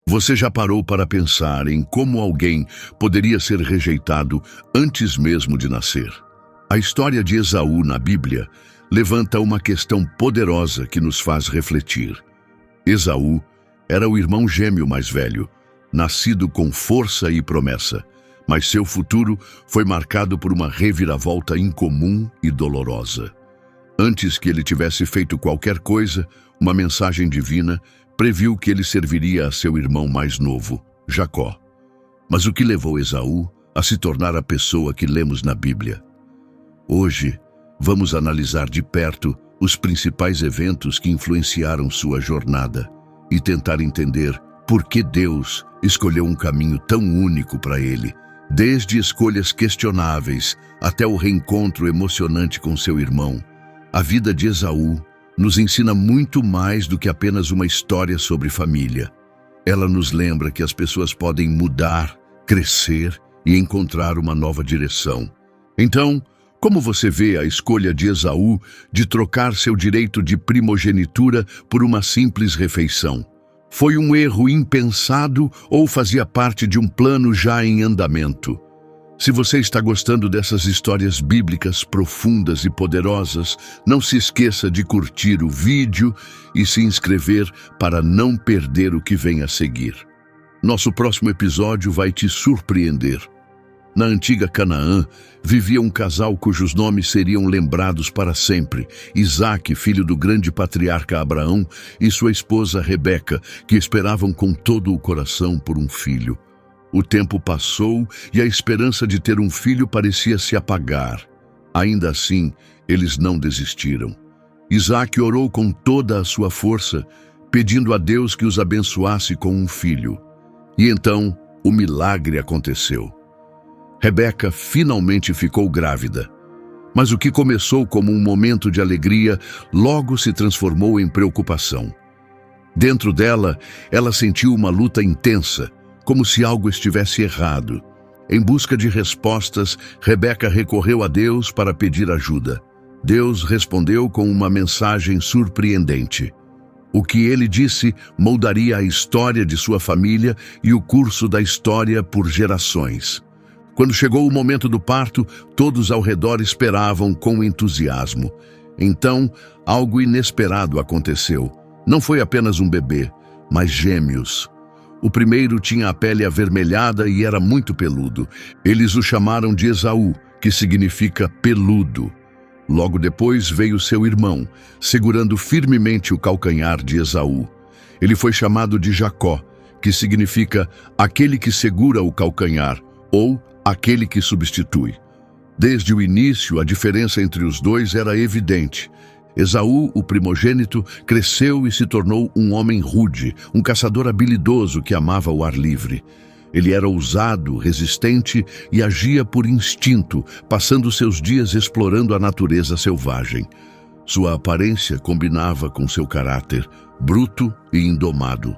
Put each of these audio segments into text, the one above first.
Você já parou para pensar em como alguém poderia ser rejeitado antes mesmo de nascer? A história de Esaú na Bíblia levanta uma questão poderosa que nos faz refletir. Esaú era o irmão gêmeo mais velho, nascido com força e promessa, mas seu futuro foi marcado por uma reviravolta incomum e dolorosa. Antes que ele tivesse feito qualquer coisa, uma mensagem divina previu que ele serviria a seu irmão mais novo, Jacó. Mas o que levou Esaú a se tornar a pessoa que lemos na Bíblia? Hoje, vamos analisar de perto os principais eventos que influenciaram sua jornada e tentar entender por que Deus escolheu um caminho tão único para ele, desde escolhas questionáveis até o reencontro emocionante com seu irmão. A vida de Esaú nos ensina muito mais do que apenas uma história sobre família. Ela nos lembra que as pessoas podem mudar, crescer e encontrar uma nova direção. Então, como você vê a escolha de Esaú de trocar seu direito de primogenitura por uma simples refeição? Foi um erro impensado ou fazia parte de um plano já em andamento? Se você está gostando dessas histórias bíblicas profundas e poderosas, não se esqueça de curtir o vídeo e se inscrever para não perder o que vem a seguir. Nosso próximo episódio vai te surpreender. Na antiga Canaã, vivia um casal cujos nomes seriam lembrados para sempre: Isaque, filho do grande patriarca Abraão, e sua esposa Rebeca, que esperavam com todo o coração por um filho. O tempo passou e a esperança de ter um filho parecia se apagar. Ainda assim, eles não desistiram. Isaque orou com toda a sua força, pedindo a Deus que os abençoasse com um filho. E então, o milagre aconteceu. Rebeca finalmente ficou grávida. Mas o que começou como um momento de alegria, logo se transformou em preocupação. Dentro dela, ela sentiu uma luta intensa, como se algo estivesse errado. Em busca de respostas, Rebeca recorreu a Deus para pedir ajuda. Deus respondeu com uma mensagem surpreendente. O que ele disse moldaria a história de sua família e o curso da história por gerações. Quando chegou o momento do parto, todos ao redor esperavam com entusiasmo. Então, algo inesperado aconteceu. Não foi apenas um bebê, mas gêmeos. O primeiro tinha a pele avermelhada e era muito peludo. Eles o chamaram de Esaú, que significa peludo. Logo depois veio seu irmão, segurando firmemente o calcanhar de Esaú. Ele foi chamado de Jacó, que significa aquele que segura o calcanhar, ou aquele que substitui. Desde o início, a diferença entre os dois era evidente. Esaú, o primogênito, cresceu e se tornou um homem rude, um caçador habilidoso que amava o ar livre. Ele era ousado, resistente e agia por instinto, passando seus dias explorando a natureza selvagem. Sua aparência combinava com seu caráter, bruto e indomado.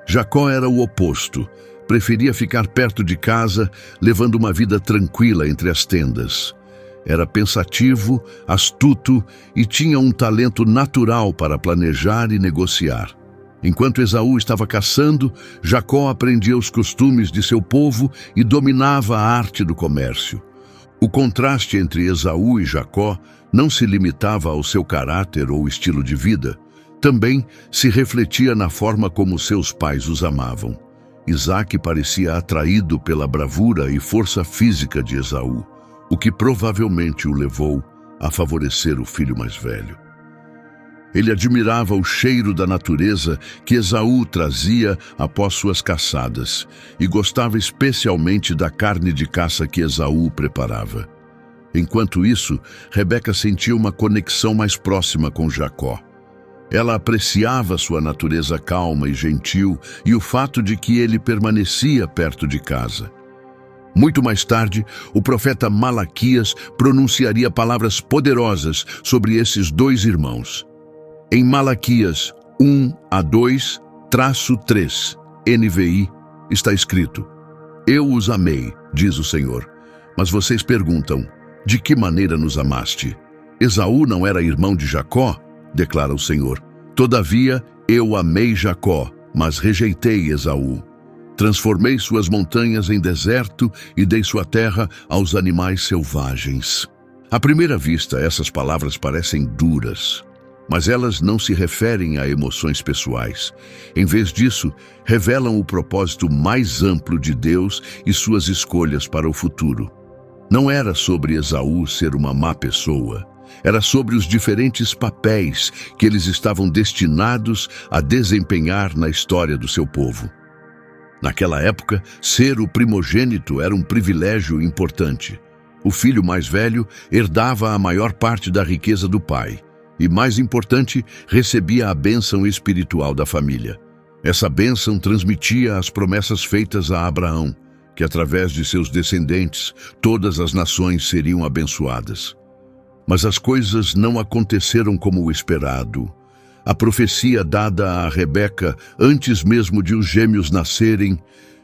Jacó era o oposto. Preferia ficar perto de casa, levando uma vida tranquila entre as tendas. Era pensativo, astuto e tinha um talento natural para planejar e negociar. Enquanto Esaú estava caçando, Jacó aprendia os costumes de seu povo e dominava a arte do comércio. O contraste entre Esaú e Jacó não se limitava ao seu caráter ou estilo de vida, também se refletia na forma como seus pais os amavam. Isaque parecia atraído pela bravura e força física de Esaú, o que provavelmente o levou a favorecer o filho mais velho. Ele admirava o cheiro da natureza que Esaú trazia após suas caçadas e gostava especialmente da carne de caça que Esaú preparava. Enquanto isso, Rebeca sentia uma conexão mais próxima com Jacó. Ela apreciava sua natureza calma e gentil e o fato de que ele permanecia perto de casa. Muito mais tarde, o profeta Malaquias pronunciaria palavras poderosas sobre esses dois irmãos. Em Malaquias 1:2-3, NVI, está escrito: Eu os amei, diz o Senhor. Mas vocês perguntam, de que maneira nos amaste? Esaú não era irmão de Jacó? Declara o Senhor. Todavia, eu amei Jacó, mas rejeitei Esaú. Transformei suas montanhas em deserto e dei sua terra aos animais selvagens. À primeira vista, essas palavras parecem duras, mas elas não se referem a emoções pessoais. Em vez disso, revelam o propósito mais amplo de Deus e suas escolhas para o futuro. Não era sobre Esaú ser uma má pessoa. Era sobre os diferentes papéis que eles estavam destinados a desempenhar na história do seu povo. Naquela época, ser o primogênito era um privilégio importante. O filho mais velho herdava a maior parte da riqueza do pai e, mais importante, recebia a bênção espiritual da família. Essa bênção transmitia as promessas feitas a Abraão, que através de seus descendentes todas as nações seriam abençoadas. Mas as coisas não aconteceram como o esperado. A profecia dada a Rebeca, antes mesmo de os gêmeos nascerem,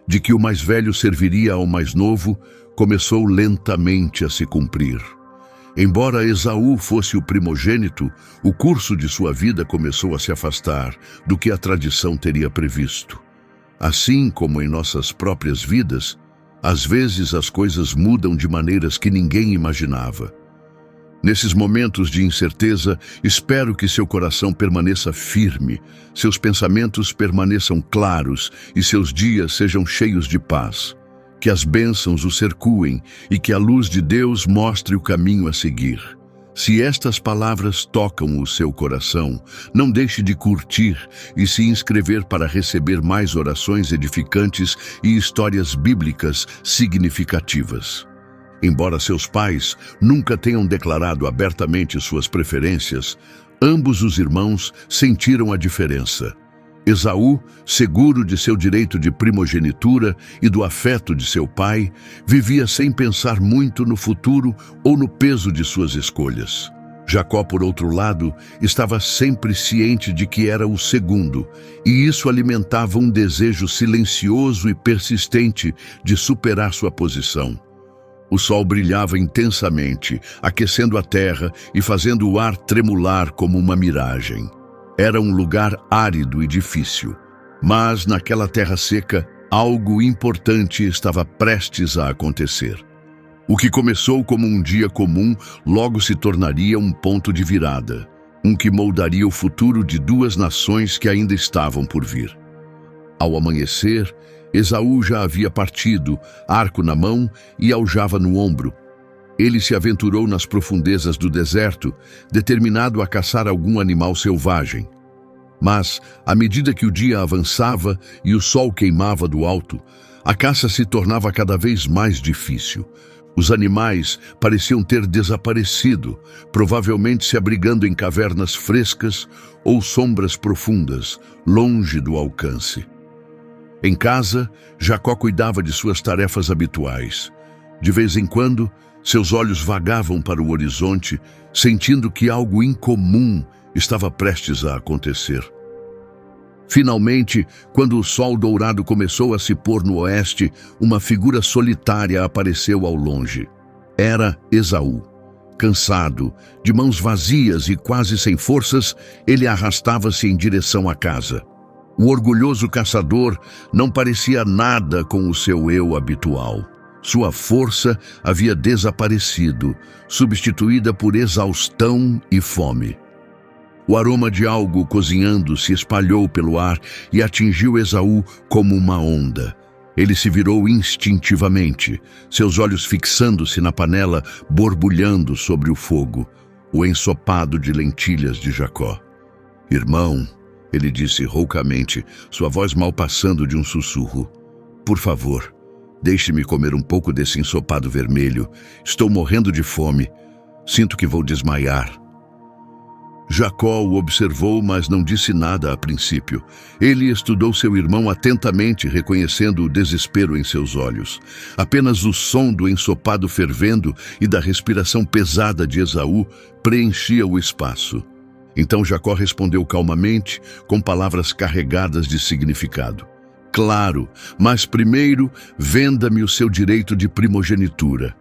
de que o mais velho serviria ao mais novo, começou lentamente a se cumprir. Embora Esaú fosse o primogênito, o curso de sua vida começou a se afastar do que a tradição teria previsto. Assim como em nossas próprias vidas, às vezes as coisas mudam de maneiras que ninguém imaginava. Nesses momentos de incerteza, espero que seu coração permaneça firme, seus pensamentos permaneçam claros e seus dias sejam cheios de paz. Que as bênçãos o cercuem e que a luz de Deus mostre o caminho a seguir. Se estas palavras tocam o seu coração, não deixe de curtir e se inscrever para receber mais orações edificantes e histórias bíblicas significativas. Embora seus pais nunca tenham declarado abertamente suas preferências, ambos os irmãos sentiram a diferença. Esaú, seguro de seu direito de primogenitura e do afeto de seu pai, vivia sem pensar muito no futuro ou no peso de suas escolhas. Jacó, por outro lado, estava sempre ciente de que era o segundo, e isso alimentava um desejo silencioso e persistente de superar sua posição. O sol brilhava intensamente, aquecendo a terra e fazendo o ar tremular como uma miragem. Era um lugar árido e difícil, mas naquela terra seca, algo importante estava prestes a acontecer. O que começou como um dia comum, logo se tornaria um ponto de virada, um que moldaria o futuro de duas nações que ainda estavam por vir. Ao amanhecer, Esaú já havia partido, arco na mão e aljava no ombro. Ele se aventurou nas profundezas do deserto, determinado a caçar algum animal selvagem. Mas, à medida que o dia avançava e o sol queimava do alto, a caça se tornava cada vez mais difícil. Os animais pareciam ter desaparecido, provavelmente se abrigando em cavernas frescas ou sombras profundas, longe do alcance. Em casa, Jacó cuidava de suas tarefas habituais. De vez em quando, seus olhos vagavam para o horizonte, sentindo que algo incomum estava prestes a acontecer. Finalmente, quando o sol dourado começou a se pôr no oeste, uma figura solitária apareceu ao longe. Era Esaú. Cansado, de mãos vazias e quase sem forças, ele arrastava-se em direção à casa. O orgulhoso caçador não parecia nada com o seu eu habitual. Sua força havia desaparecido, substituída por exaustão e fome. O aroma de algo cozinhando se espalhou pelo ar e atingiu Esaú como uma onda. Ele se virou instintivamente, seus olhos fixando-se na panela borbulhando sobre o fogo, o ensopado de lentilhas de Jacó. "Irmão", ele disse roucamente, sua voz mal passando de um sussurro, "por favor, deixe-me comer um pouco desse ensopado vermelho. Estou morrendo de fome. Sinto que vou desmaiar." Jacó o observou, mas não disse nada a princípio. Ele estudou seu irmão atentamente, reconhecendo o desespero em seus olhos. Apenas o som do ensopado fervendo e da respiração pesada de Esaú preenchia o espaço. Então Jacó respondeu calmamente, com palavras carregadas de significado. "Claro, mas primeiro venda-me o seu direito de primogenitura."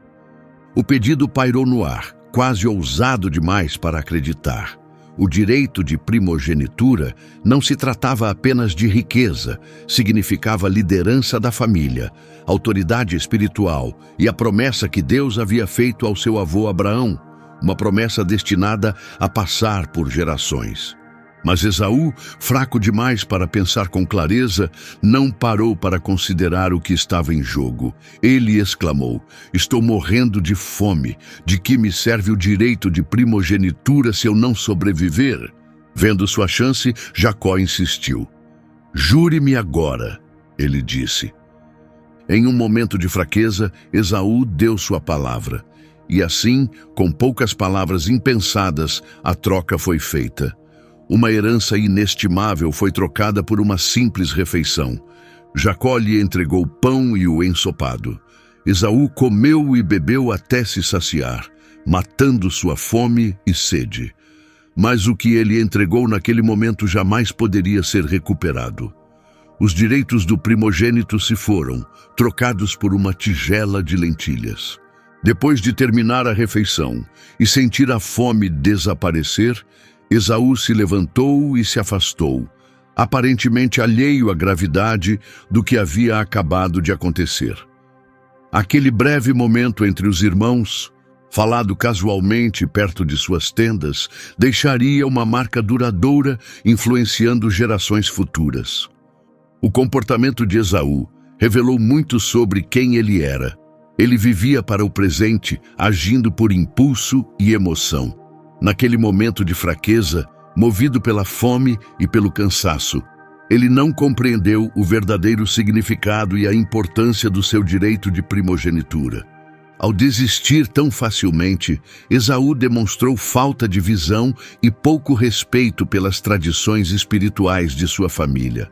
O pedido pairou no ar, quase ousado demais para acreditar. O direito de primogenitura não se tratava apenas de riqueza, significava liderança da família, autoridade espiritual e a promessa que Deus havia feito ao seu avô Abraão, uma promessa destinada a passar por gerações. Mas Esaú, fraco demais para pensar com clareza, não parou para considerar o que estava em jogo. Ele exclamou: "Estou morrendo de fome. De que me serve o direito de primogenitura se eu não sobreviver?" Vendo sua chance, Jacó insistiu. "Jure-me agora", ele disse. Em um momento de fraqueza, Esaú deu sua palavra. E assim, com poucas palavras impensadas, a troca foi feita. Uma herança inestimável foi trocada por uma simples refeição. Jacó lhe entregou pão e o ensopado. Esaú comeu e bebeu até se saciar, matando sua fome e sede. Mas o que ele entregou naquele momento jamais poderia ser recuperado. Os direitos do primogênito se foram, trocados por uma tigela de lentilhas. Depois de terminar a refeição e sentir a fome desaparecer, Esaú se levantou e se afastou, aparentemente alheio à gravidade do que havia acabado de acontecer. Aquele breve momento entre os irmãos, falado casualmente perto de suas tendas, deixaria uma marca duradoura, influenciando gerações futuras. O comportamento de Esaú revelou muito sobre quem ele era. Ele vivia para o presente, agindo por impulso e emoção. Naquele momento de fraqueza, movido pela fome e pelo cansaço, ele não compreendeu o verdadeiro significado e a importância do seu direito de primogenitura. Ao desistir tão facilmente, Esaú demonstrou falta de visão e pouco respeito pelas tradições espirituais de sua família.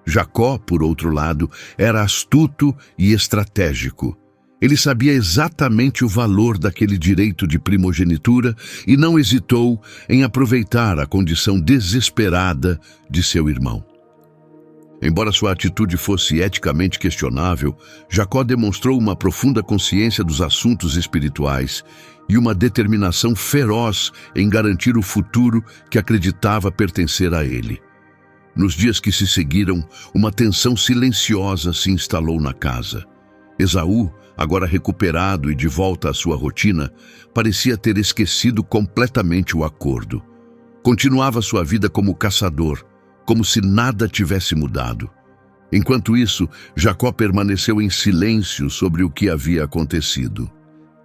Jacó, por outro lado, era astuto e estratégico. Ele sabia exatamente o valor daquele direito de primogenitura e não hesitou em aproveitar a condição desesperada de seu irmão. Embora sua atitude fosse eticamente questionável, Jacó demonstrou uma profunda consciência dos assuntos espirituais e uma determinação feroz em garantir o futuro que acreditava pertencer a ele. Nos dias que se seguiram, uma tensão silenciosa se instalou na casa. Esaú, agora recuperado e de volta à sua rotina, parecia ter esquecido completamente o acordo. Continuava sua vida como caçador, como se nada tivesse mudado. Enquanto isso, Jacó permaneceu em silêncio sobre o que havia acontecido.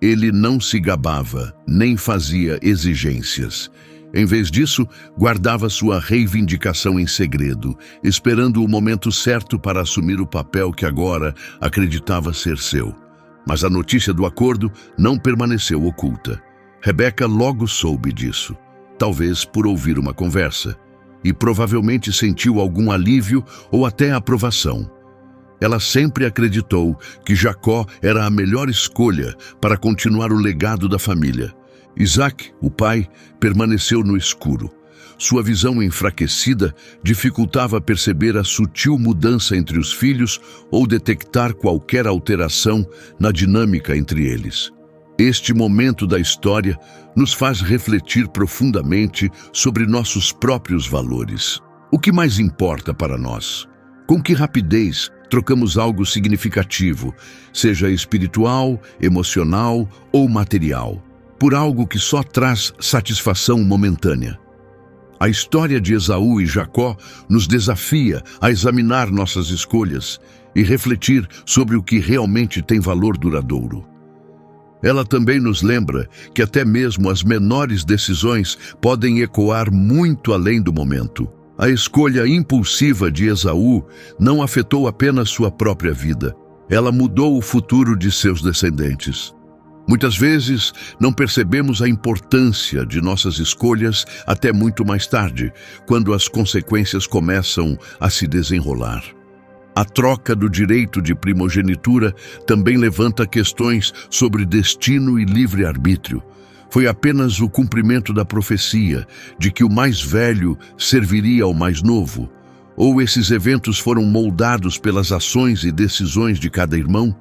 Ele não se gabava, nem fazia exigências. Em vez disso, guardava sua reivindicação em segredo, esperando o momento certo para assumir o papel que agora acreditava ser seu. Mas a notícia do acordo não permaneceu oculta. Rebeca logo soube disso, talvez por ouvir uma conversa, e provavelmente sentiu algum alívio ou até aprovação. Ela sempre acreditou que Jacó era a melhor escolha para continuar o legado da família. Isaac, o pai, permaneceu no escuro. Sua visão enfraquecida dificultava perceber a sutil mudança entre os filhos ou detectar qualquer alteração na dinâmica entre eles. Este momento da história nos faz refletir profundamente sobre nossos próprios valores. O que mais importa para nós? Com que rapidez trocamos algo significativo, seja espiritual, emocional ou material, por algo que só traz satisfação momentânea? A história de Esaú e Jacó nos desafia a examinar nossas escolhas e refletir sobre o que realmente tem valor duradouro. Ela também nos lembra que até mesmo as menores decisões podem ecoar muito além do momento. A escolha impulsiva de Esaú não afetou apenas sua própria vida, ela mudou o futuro de seus descendentes. Muitas vezes, não percebemos a importância de nossas escolhas até muito mais tarde, quando as consequências começam a se desenrolar. A troca do direito de primogenitura também levanta questões sobre destino e livre-arbítrio. Foi apenas o cumprimento da profecia de que o mais velho serviria ao mais novo? Ou esses eventos foram moldados pelas ações e decisões de cada irmão?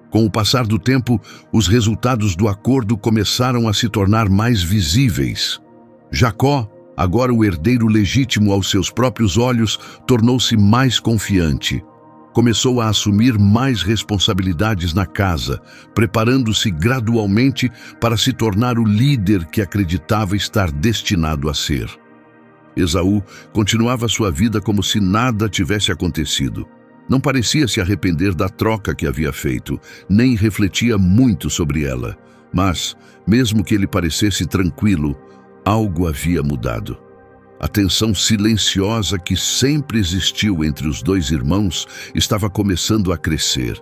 Com o passar do tempo, os resultados do acordo começaram a se tornar mais visíveis. Jacó, agora o herdeiro legítimo aos seus próprios olhos, tornou-se mais confiante. Começou a assumir mais responsabilidades na casa, preparando-se gradualmente para se tornar o líder que acreditava estar destinado a ser. Esaú continuava sua vida como se nada tivesse acontecido. Não parecia se arrepender da troca que havia feito, nem refletia muito sobre ela. Mas, mesmo que ele parecesse tranquilo, algo havia mudado. A tensão silenciosa que sempre existiu entre os dois irmãos estava começando a crescer.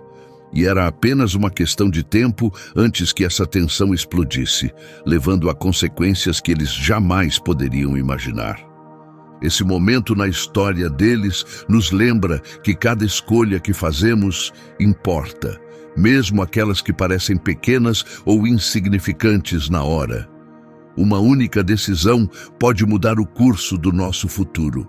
E era apenas uma questão de tempo antes que essa tensão explodisse, levando a consequências que eles jamais poderiam imaginar. Esse momento na história deles nos lembra que cada escolha que fazemos importa, mesmo aquelas que parecem pequenas ou insignificantes na hora. Uma única decisão pode mudar o curso do nosso futuro.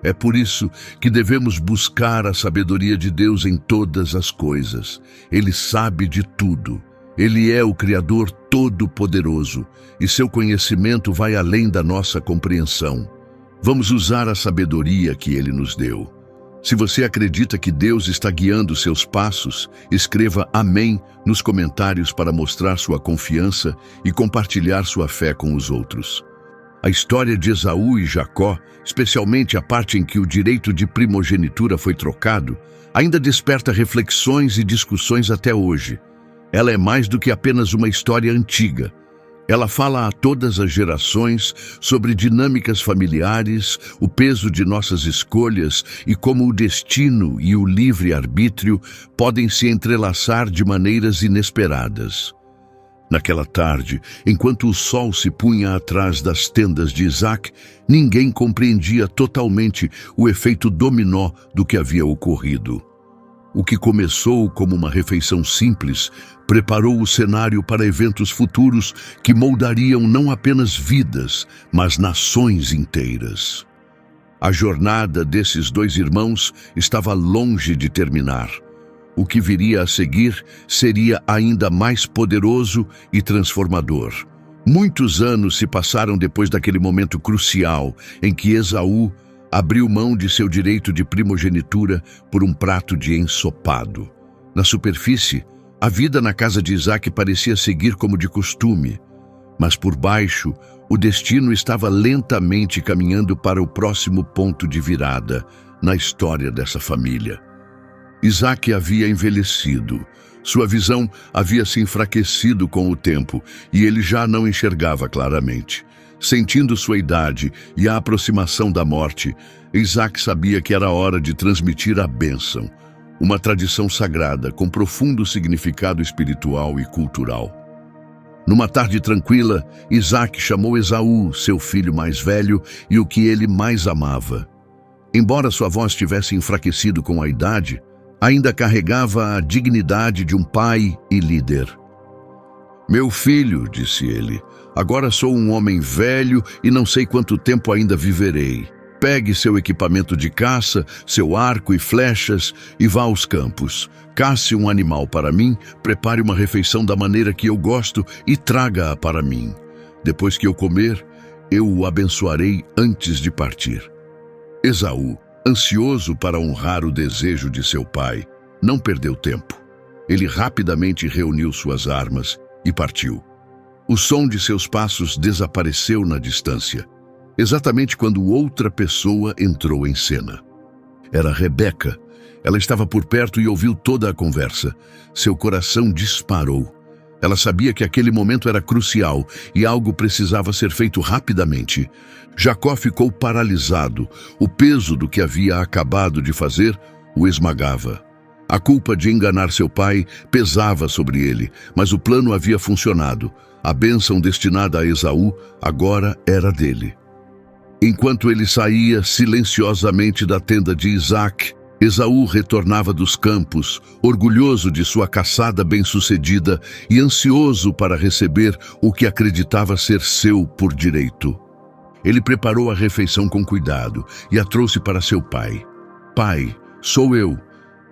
É por isso que devemos buscar a sabedoria de Deus em todas as coisas. Ele sabe de tudo. Ele é o Criador Todo-Poderoso e seu conhecimento vai além da nossa compreensão. Vamos usar a sabedoria que Ele nos deu. Se você acredita que Deus está guiando seus passos, escreva Amém nos comentários para mostrar sua confiança e compartilhar sua fé com os outros. A história de Esaú e Jacó, especialmente a parte em que o direito de primogenitura foi trocado, ainda desperta reflexões e discussões até hoje. Ela é mais do que apenas uma história antiga. Ela fala a todas as gerações sobre dinâmicas familiares, o peso de nossas escolhas e como o destino e o livre-arbítrio podem se entrelaçar de maneiras inesperadas. Naquela tarde, enquanto o sol se punha atrás das tendas de Isaac, ninguém compreendia totalmente o efeito dominó do que havia ocorrido. O que começou como uma refeição simples preparou o cenário para eventos futuros que moldariam não apenas vidas, mas nações inteiras. A jornada desses dois irmãos estava longe de terminar. O que viria a seguir seria ainda mais poderoso e transformador. Muitos anos se passaram depois daquele momento crucial em que Esaú abriu mão de seu direito de primogenitura por um prato de ensopado. Na superfície, a vida na casa de Isaac parecia seguir como de costume, mas por baixo, o destino estava lentamente caminhando para o próximo ponto de virada na história dessa família. Isaac havia envelhecido, sua visão havia se enfraquecido com o tempo e ele já não enxergava claramente. Sentindo sua idade e a aproximação da morte, Isaac sabia que era hora de transmitir a bênção, uma tradição sagrada com profundo significado espiritual e cultural. Numa tarde tranquila, Isaac chamou Esaú, seu filho mais velho e o que ele mais amava. Embora sua voz tivesse enfraquecido com a idade, ainda carregava a dignidade de um pai e líder. "Meu filho", disse ele, "agora sou um homem velho e não sei quanto tempo ainda viverei. Pegue seu equipamento de caça, seu arco e flechas e vá aos campos. Casse um animal para mim, prepare uma refeição da maneira que eu gosto e traga-a para mim. Depois que eu comer, eu o abençoarei antes de partir." Esaú, ansioso para honrar o desejo de seu pai, não perdeu tempo. Ele rapidamente reuniu suas armas e partiu. O som de seus passos desapareceu na distância, exatamente quando outra pessoa entrou em cena. Era Rebeca. Ela estava por perto e ouviu toda a conversa. Seu coração disparou. Ela sabia que aquele momento era crucial e algo precisava ser feito rapidamente. Jacó ficou paralisado. O peso do que havia acabado de fazer o esmagava. A culpa de enganar seu pai pesava sobre ele, mas o plano havia funcionado. A bênção destinada a Esaú agora era dele. Enquanto ele saía silenciosamente da tenda de Isaac, Esaú retornava dos campos, orgulhoso de sua caçada bem-sucedida e ansioso para receber o que acreditava ser seu por direito. Ele preparou a refeição com cuidado e a trouxe para seu pai. "Pai, sou eu",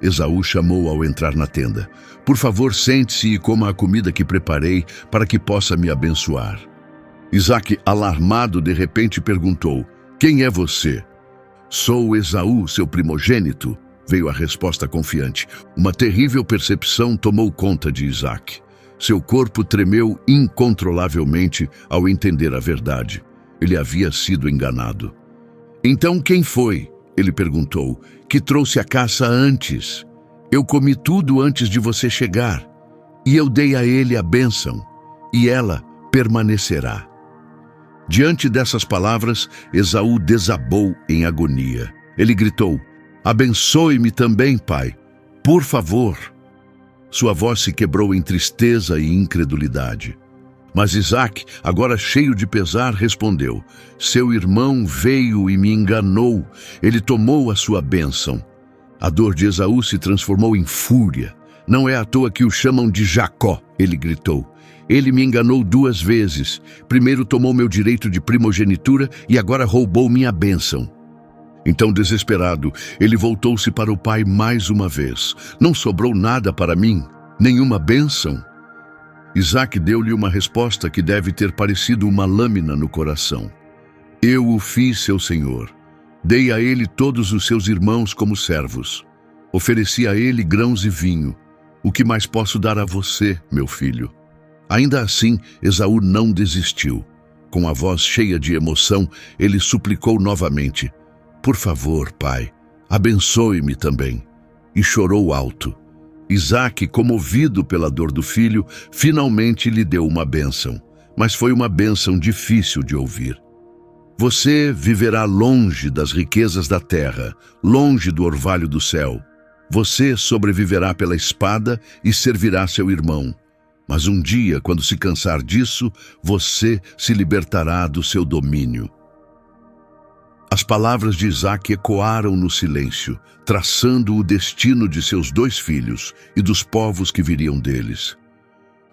Esaú chamou ao entrar na tenda. "Por favor, sente-se e coma a comida que preparei para que possa me abençoar." Isaque, alarmado, de repente perguntou: "Quem é você?" "Sou Esaú, seu primogênito", veio a resposta confiante. Uma terrível percepção tomou conta de Isaque. Seu corpo tremeu incontrolavelmente ao entender a verdade. Ele havia sido enganado. "Então quem foi?" ele perguntou, "que trouxe a caça antes? Eu comi tudo antes de você chegar, e eu dei a ele a bênção, e ela permanecerá." Diante dessas palavras, Esaú desabou em agonia. Ele gritou: "Abençoe-me também, pai, por favor." Sua voz se quebrou em tristeza e incredulidade. Mas Isaque, agora cheio de pesar, respondeu: "Seu irmão veio e me enganou. Ele tomou a sua bênção." A dor de Esaú se transformou em fúria. "Não é à toa que o chamam de Jacó", ele gritou. "Ele me enganou 2 vezes. Primeiro tomou meu direito de primogenitura e agora roubou minha bênção." Então, desesperado, ele voltou-se para o pai mais uma vez. "Não sobrou nada para mim? Nenhuma bênção?" Isaque deu-lhe uma resposta que deve ter parecido uma lâmina no coração. "Eu o fiz, seu senhor. Dei a ele todos os seus irmãos como servos. Ofereci a ele grãos e vinho. O que mais posso dar a você, meu filho?" Ainda assim, Esaú não desistiu. Com a voz cheia de emoção, ele suplicou novamente: "Por favor, pai, abençoe-me também." E chorou alto. Isaque, comovido pela dor do filho, finalmente lhe deu uma bênção. Mas foi uma bênção difícil de ouvir. "Você viverá longe das riquezas da terra, longe do orvalho do céu. Você sobreviverá pela espada e servirá seu irmão. Mas um dia, quando se cansar disso, você se libertará do seu domínio." As palavras de Isaque ecoaram no silêncio, traçando o destino de seus 2 filhos e dos povos que viriam deles.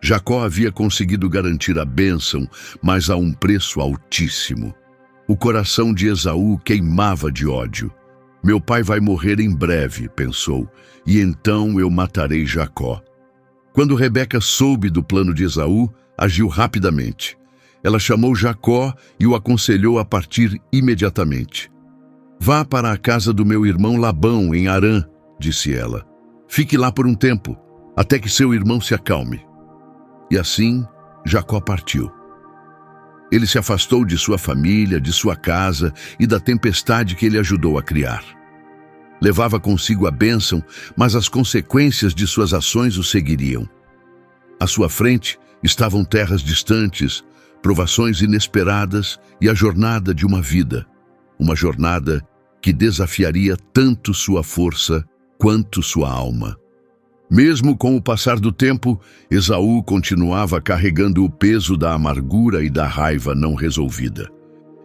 Jacó havia conseguido garantir a bênção, mas a um preço altíssimo. O coração de Esaú queimava de ódio. "Meu pai vai morrer em breve", pensou, "e então eu matarei Jacó." Quando Rebeca soube do plano de Esaú, agiu rapidamente. Ela chamou Jacó e o aconselhou a partir imediatamente. "Vá para a casa do meu irmão Labão, em Harã", disse ela. "Fique lá por um tempo, até que seu irmão se acalme." E assim, Jacó partiu. Ele se afastou de sua família, de sua casa e da tempestade que ele ajudou a criar. Levava consigo a bênção, mas as consequências de suas ações o seguiriam. À sua frente estavam terras distantes, provações inesperadas e a jornada de uma vida. Uma jornada que desafiaria tanto sua força quanto sua alma. Mesmo com o passar do tempo, Esaú continuava carregando o peso da amargura e da raiva não resolvida.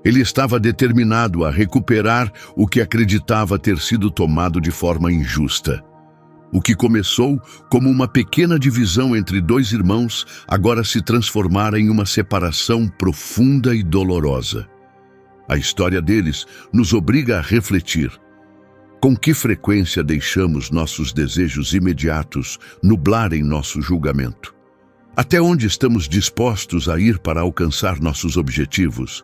Ele estava determinado a recuperar o que acreditava ter sido tomado de forma injusta. O que começou como uma pequena divisão entre 2 irmãos, agora se transformara em uma separação profunda e dolorosa. A história deles nos obriga a refletir. Com que frequência deixamos nossos desejos imediatos nublarem nosso julgamento? Até onde estamos dispostos a ir para alcançar nossos objetivos?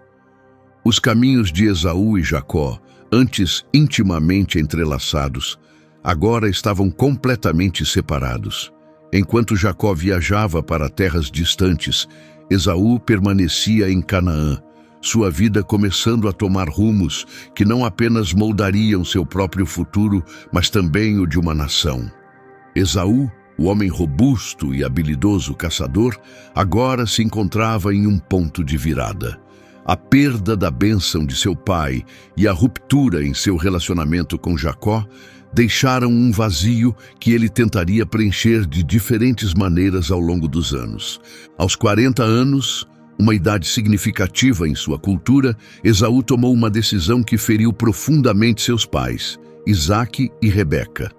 Os caminhos de Esaú e Jacó, antes intimamente entrelaçados, agora estavam completamente separados. Enquanto Jacó viajava para terras distantes, Esaú permanecia em Canaã, sua vida começando a tomar rumos que não apenas moldariam seu próprio futuro, mas também o de uma nação. Esaú, o homem robusto e habilidoso caçador, agora se encontrava em um ponto de virada. A perda da bênção de seu pai e a ruptura em seu relacionamento com Jacó deixaram um vazio que ele tentaria preencher de diferentes maneiras ao longo dos anos. Aos 40 anos, uma idade significativa em sua cultura, Esaú tomou uma decisão que feriu profundamente seus pais, Isaque e Rebeca.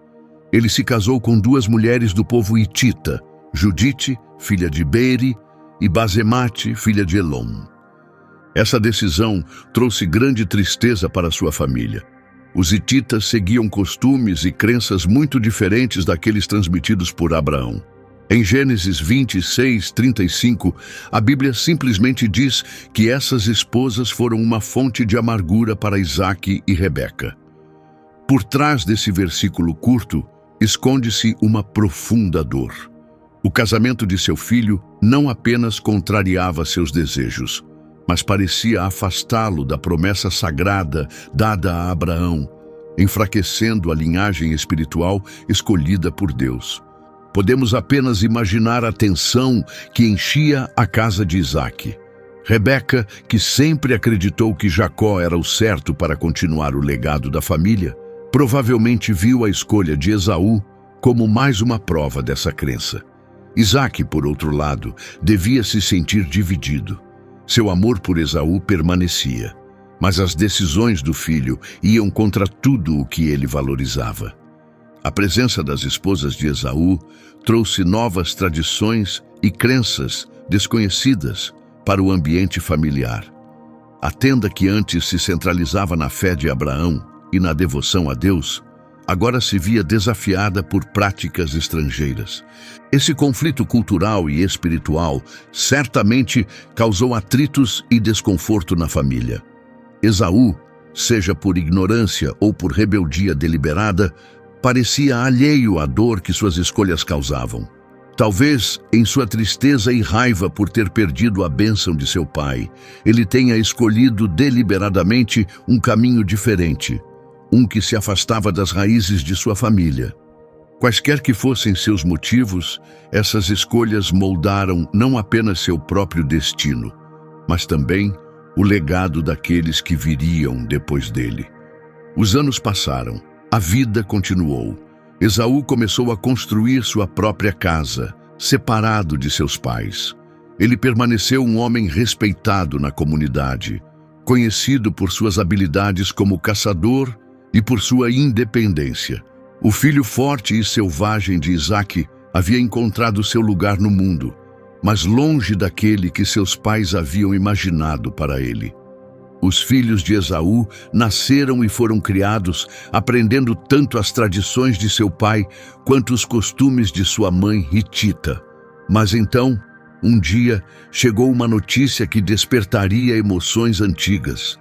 Ele se casou com 2 mulheres do povo hitita, Judite, filha de Beeri, e Basemate, filha de Elom. Essa decisão trouxe grande tristeza para sua família. Os hititas seguiam costumes e crenças muito diferentes daqueles transmitidos por Abraão. Em Gênesis 26:35, a Bíblia simplesmente diz que essas esposas foram uma fonte de amargura para Isaque e Rebeca. Por trás desse versículo curto, esconde-se uma profunda dor. O casamento de seu filho não apenas contrariava seus desejos, mas parecia afastá-lo da promessa sagrada dada a Abraão, enfraquecendo a linhagem espiritual escolhida por Deus. Podemos apenas imaginar a tensão que enchia a casa de Isaque. Rebeca, que sempre acreditou que Jacó era o certo para continuar o legado da família, provavelmente viu a escolha de Esaú como mais uma prova dessa crença. Isaque, por outro lado, devia se sentir dividido. Seu amor por Esaú permanecia, mas as decisões do filho iam contra tudo o que ele valorizava. A presença das esposas de Esaú trouxe novas tradições e crenças desconhecidas para o ambiente familiar. A tenda que antes se centralizava na fé de Abraão e na devoção a Deus, agora se via desafiada por práticas estrangeiras. Esse conflito cultural e espiritual certamente causou atritos e desconforto na família. Esaú, seja por ignorância ou por rebeldia deliberada, parecia alheio à dor que suas escolhas causavam. Talvez, em sua tristeza e raiva por ter perdido a bênção de seu pai, ele tenha escolhido deliberadamente um caminho diferente, um que se afastava das raízes de sua família. Quaisquer que fossem seus motivos, essas escolhas moldaram não apenas seu próprio destino, mas também o legado daqueles que viriam depois dele. Os anos passaram. A vida continuou. Esaú começou a construir sua própria casa, separado de seus pais. Ele permaneceu um homem respeitado na comunidade, conhecido por suas habilidades como caçador e por sua independência. O filho forte e selvagem de Isaque havia encontrado seu lugar no mundo, mas longe daquele que seus pais haviam imaginado para ele. Os filhos de Esaú nasceram e foram criados, aprendendo tanto as tradições de seu pai quanto os costumes de sua mãe Hitita. Mas então, um dia, chegou uma notícia que despertaria emoções antigas.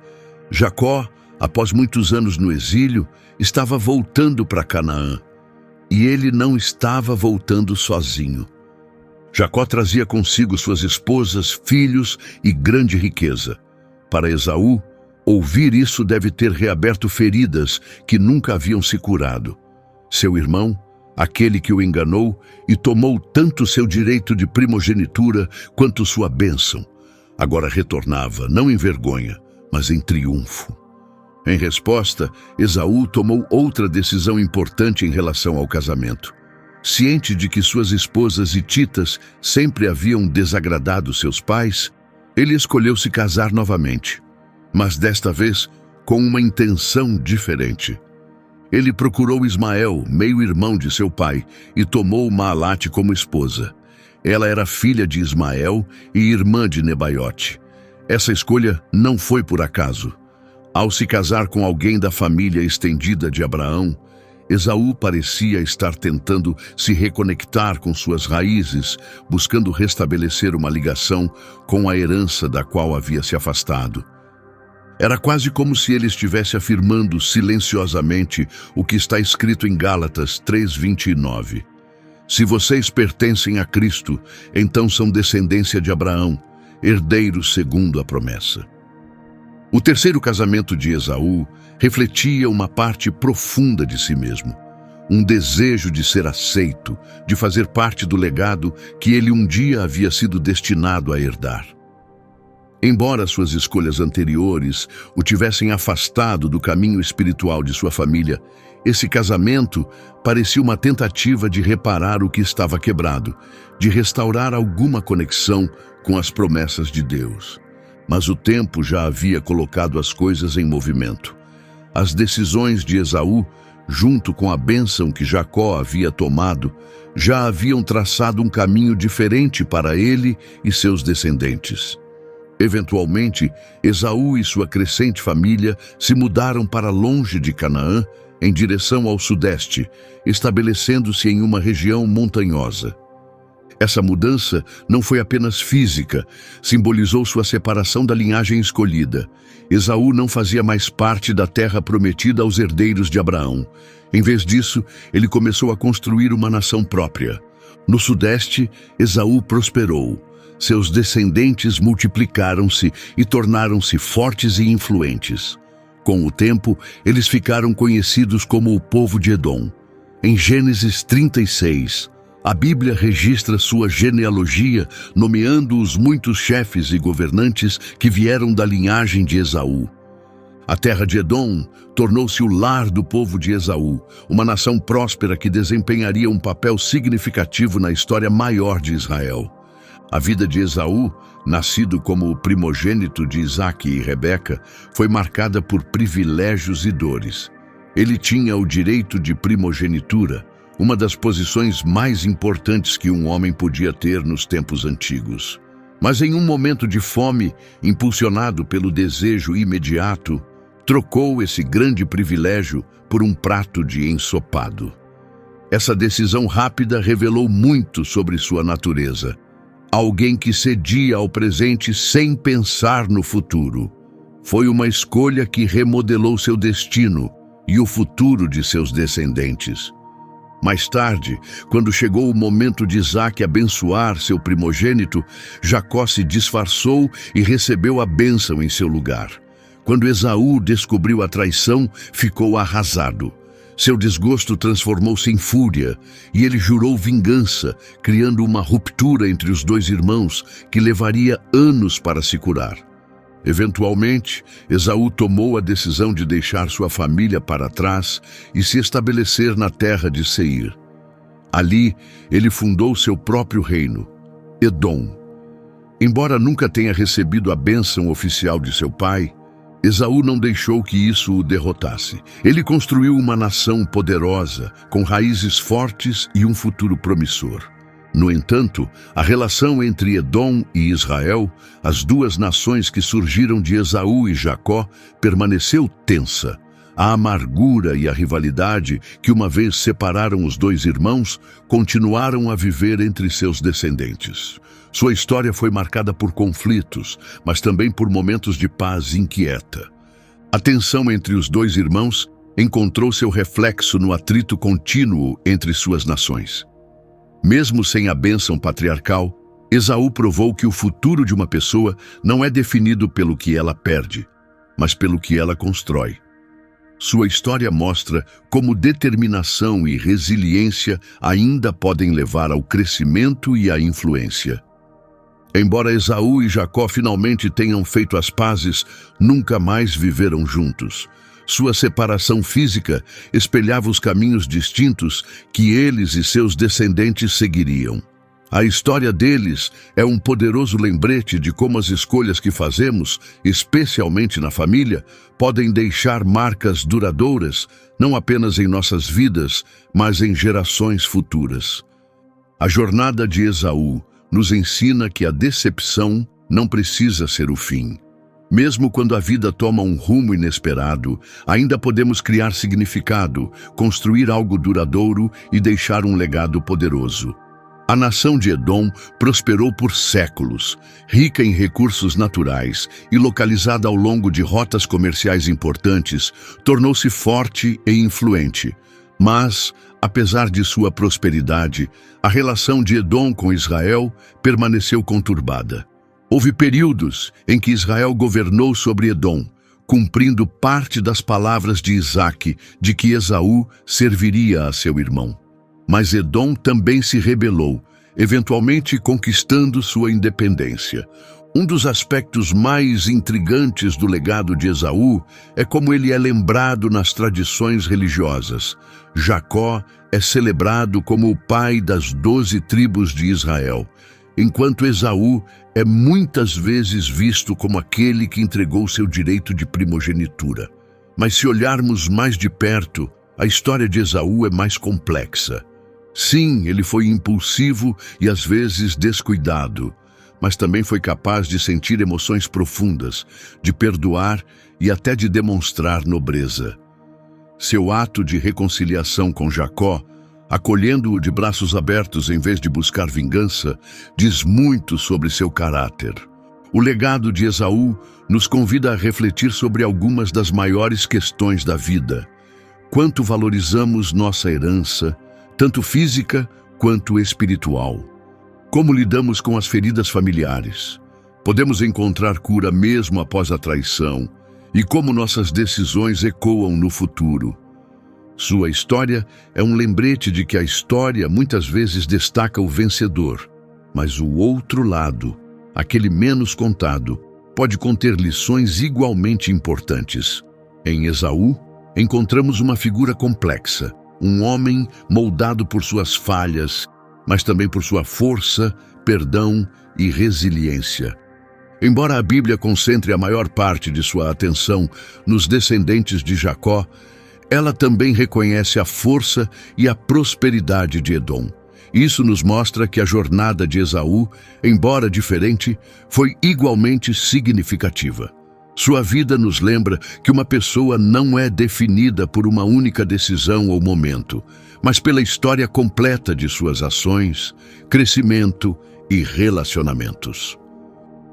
Jacó, após muitos anos no exílio, estava voltando para Canaã. E ele não estava voltando sozinho. Jacó trazia consigo suas esposas, filhos e grande riqueza. Para Esaú, ouvir isso deve ter reaberto feridas que nunca haviam se curado. Seu irmão, aquele que o enganou e tomou tanto seu direito de primogenitura quanto sua bênção, agora retornava, não em vergonha, mas em triunfo. Em resposta, Esaú tomou outra decisão importante em relação ao casamento. Ciente de que suas esposas hititas sempre haviam desagradado seus pais, ele escolheu se casar novamente, mas desta vez com uma intenção diferente. Ele procurou Ismael, meio-irmão de seu pai, e tomou Maalate como esposa. Ela era filha de Ismael e irmã de Nebaiote. Essa escolha não foi por acaso. Ao se casar com alguém da família estendida de Abraão, Esaú parecia estar tentando se reconectar com suas raízes, buscando restabelecer uma ligação com a herança da qual havia se afastado. Era quase como se ele estivesse afirmando silenciosamente o que está escrito em Gálatas 3:29. Se vocês pertencem a Cristo, então são descendência de Abraão, herdeiros segundo a promessa. O terceiro casamento de Esaú refletia uma parte profunda de si mesmo, um desejo de ser aceito, de fazer parte do legado que ele um dia havia sido destinado a herdar. Embora suas escolhas anteriores o tivessem afastado do caminho espiritual de sua família, esse casamento parecia uma tentativa de reparar o que estava quebrado, de restaurar alguma conexão com as promessas de Deus. Mas o tempo já havia colocado as coisas em movimento. As decisões de Esaú, junto com a bênção que Jacó havia tomado, já haviam traçado um caminho diferente para ele e seus descendentes. Eventualmente, Esaú e sua crescente família se mudaram para longe de Canaã, em direção ao sudeste, estabelecendo-se em uma região montanhosa. Essa mudança não foi apenas física, simbolizou sua separação da linhagem escolhida. Esaú não fazia mais parte da terra prometida aos herdeiros de Abraão. Em vez disso, ele começou a construir uma nação própria. No sudeste, Esaú prosperou. Seus descendentes multiplicaram-se e tornaram-se fortes e influentes. Com o tempo, eles ficaram conhecidos como o povo de Edom. Em Gênesis 36, a Bíblia registra sua genealogia, nomeando os muitos chefes e governantes que vieram da linhagem de Esaú. A terra de Edom tornou-se o lar do povo de Esaú, uma nação próspera que desempenharia um papel significativo na história maior de Israel. A vida de Esaú, nascido como o primogênito de Isaque e Rebeca, foi marcada por privilégios e dores. Ele tinha o direito de primogenitura, uma das posições mais importantes que um homem podia ter nos tempos antigos. Mas em um momento de fome, impulsionado pelo desejo imediato, trocou esse grande privilégio por um prato de ensopado. Essa decisão rápida revelou muito sobre sua natureza. Alguém que cedia ao presente sem pensar no futuro. Foi uma escolha que remodelou seu destino e o futuro de seus descendentes. Mais tarde, quando chegou o momento de Isaque abençoar seu primogênito, Jacó se disfarçou e recebeu a bênção em seu lugar. Quando Esaú descobriu a traição, ficou arrasado. Seu desgosto transformou-se em fúria, e ele jurou vingança, criando uma ruptura entre os dois irmãos que levaria anos para se curar. Eventualmente, Esaú tomou a decisão de deixar sua família para trás e se estabelecer na terra de Seir. Ali, ele fundou seu próprio reino, Edom. Embora nunca tenha recebido a bênção oficial de seu pai, Esaú não deixou que isso o derrotasse. Ele construiu uma nação poderosa, com raízes fortes e um futuro promissor. No entanto, a relação entre Edom e Israel, as duas nações que surgiram de Esaú e Jacó, permaneceu tensa. A amargura e a rivalidade que uma vez separaram os dois irmãos continuaram a viver entre seus descendentes. Sua história foi marcada por conflitos, mas também por momentos de paz inquieta. A tensão entre os dois irmãos encontrou seu reflexo no atrito contínuo entre suas nações. Mesmo sem a bênção patriarcal, Esaú provou que o futuro de uma pessoa não é definido pelo que ela perde, mas pelo que ela constrói. Sua história mostra como determinação e resiliência ainda podem levar ao crescimento e à influência. Embora Esaú e Jacó finalmente tenham feito as pazes, nunca mais viveram juntos. Sua separação física espelhava os caminhos distintos que eles e seus descendentes seguiriam. A história deles é um poderoso lembrete de como as escolhas que fazemos, especialmente na família, podem deixar marcas duradouras, não apenas em nossas vidas, mas em gerações futuras. A jornada de Esaú nos ensina que a decepção não precisa ser o fim. Mesmo quando a vida toma um rumo inesperado, ainda podemos criar significado, construir algo duradouro e deixar um legado poderoso. A nação de Edom prosperou por séculos, rica em recursos naturais e localizada ao longo de rotas comerciais importantes, tornou-se forte e influente. Mas, apesar de sua prosperidade, a relação de Edom com Israel permaneceu conturbada. Houve períodos em que Israel governou sobre Edom, cumprindo parte das palavras de Isaque de que Esaú serviria a seu irmão. Mas Edom também se rebelou, eventualmente conquistando sua independência. Um dos aspectos mais intrigantes do legado de Esaú é como ele é lembrado nas tradições religiosas. Jacó é celebrado como o pai das 12 tribos de Israel, enquanto Esaú é muitas vezes visto como aquele que entregou seu direito de primogenitura. Mas se olharmos mais de perto, a história de Esaú é mais complexa. Sim, ele foi impulsivo e às vezes descuidado, mas também foi capaz de sentir emoções profundas, de perdoar e até de demonstrar nobreza. Seu ato de reconciliação com Jacó, acolhendo-o de braços abertos em vez de buscar vingança, diz muito sobre seu caráter. O legado de Esaú nos convida a refletir sobre algumas das maiores questões da vida. Quanto valorizamos nossa herança, tanto física quanto espiritual? Como lidamos com as feridas familiares? Podemos encontrar cura mesmo após a traição? E como nossas decisões ecoam no futuro? Sua história é um lembrete de que a história muitas vezes destaca o vencedor, mas o outro lado, aquele menos contado, pode conter lições igualmente importantes. Em Esaú, encontramos uma figura complexa, um homem moldado por suas falhas, mas também por sua força, perdão e resiliência. Embora a Bíblia concentre a maior parte de sua atenção nos descendentes de Jacó, ela também reconhece a força e a prosperidade de Edom. Isso nos mostra que a jornada de Esaú, embora diferente, foi igualmente significativa. Sua vida nos lembra que uma pessoa não é definida por uma única decisão ou momento, mas pela história completa de suas ações, crescimento e relacionamentos.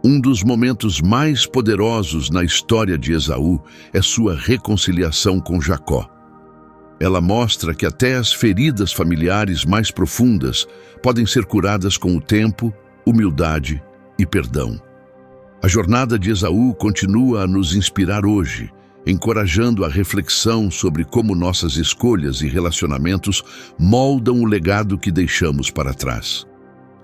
Um dos momentos mais poderosos na história de Esaú é sua reconciliação com Jacó. Ela mostra que até as feridas familiares mais profundas podem ser curadas com o tempo, humildade e perdão. A jornada de Esaú continua a nos inspirar hoje, encorajando a reflexão sobre como nossas escolhas e relacionamentos moldam o legado que deixamos para trás.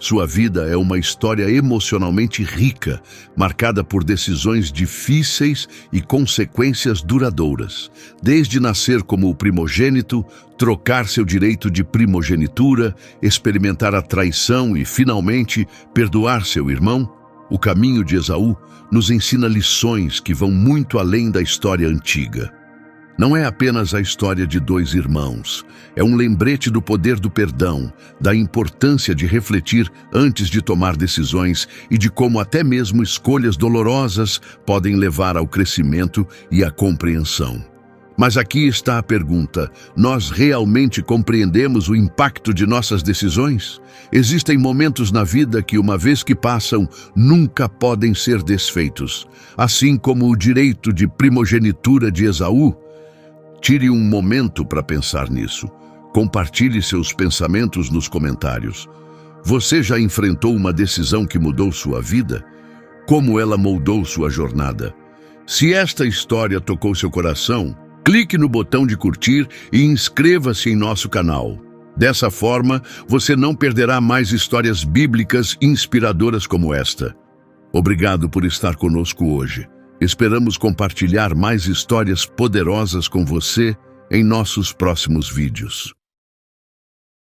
Sua vida é uma história emocionalmente rica, marcada por decisões difíceis e consequências duradouras. Desde nascer como o primogênito, trocar seu direito de primogenitura, experimentar a traição e, finalmente, perdoar seu irmão, o caminho de Esaú nos ensina lições que vão muito além da história antiga. Não é apenas a história de dois irmãos, é um lembrete do poder do perdão, da importância de refletir antes de tomar decisões e de como até mesmo escolhas dolorosas podem levar ao crescimento e à compreensão. Mas aqui está a pergunta: nós realmente compreendemos o impacto de nossas decisões? Existem momentos na vida que, uma vez que passam, nunca podem ser desfeitos. Assim como o direito de primogenitura de Esaú. Tire um momento para pensar nisso. Compartilhe seus pensamentos nos comentários. Você já enfrentou uma decisão que mudou sua vida? Como ela moldou sua jornada? Se esta história tocou seu coração, clique no botão de curtir e inscreva-se em nosso canal. Dessa forma, você não perderá mais histórias bíblicas inspiradoras como esta. Obrigado por estar conosco hoje. Esperamos compartilhar mais histórias poderosas com você em nossos próximos vídeos.